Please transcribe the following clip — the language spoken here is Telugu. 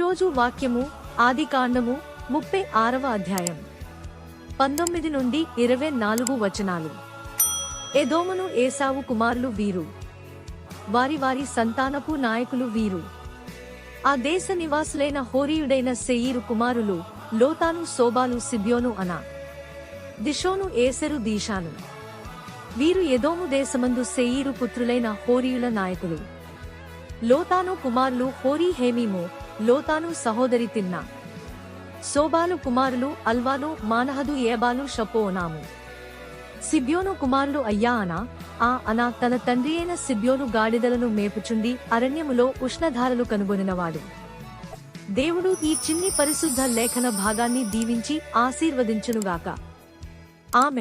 ఈరోజు వాక్యము ఆదికాండము 36వ అధ్యాయం 19 నుండి 24 వచనాలు. ఎదోమును ఏశావు కుమారులు వీరు, వారి వారి సంతానపు నాయకులు వీరు. ఆ దేశ నివాసులైన హోరీయుడైన శేయీరు కుమారులు లోతాను, శోబాలు, సిబ్యోను, అనా, దిషోను, ఏసెరు, దీషాను. వీరు ఎదోము దేశమందు శేయీరు పుత్రులైన హోరీయుల నాయకులు. లోతాను కుమారులు హోరీ, హేమీము. లోతాను సహోదరి తిన్నా. శోబాలు కుమారులు అల్వాను, మానహదు, ఏబాలు, షపోనాము. సిబ్యోను కుమారులు అయ్యా, అనా. అనా తన తండ్రి అయిన సిబ్యోను గాడిదలను మేపుచుండి అరణ్యములో ఉష్ణధారలు కనుగొనినవాడు. దేవుడు ఈ చిన్ని పరిశుద్ధ లేఖన భాగాన్ని దీవించి ఆశీర్వదించునుగాక. ఆమెన్.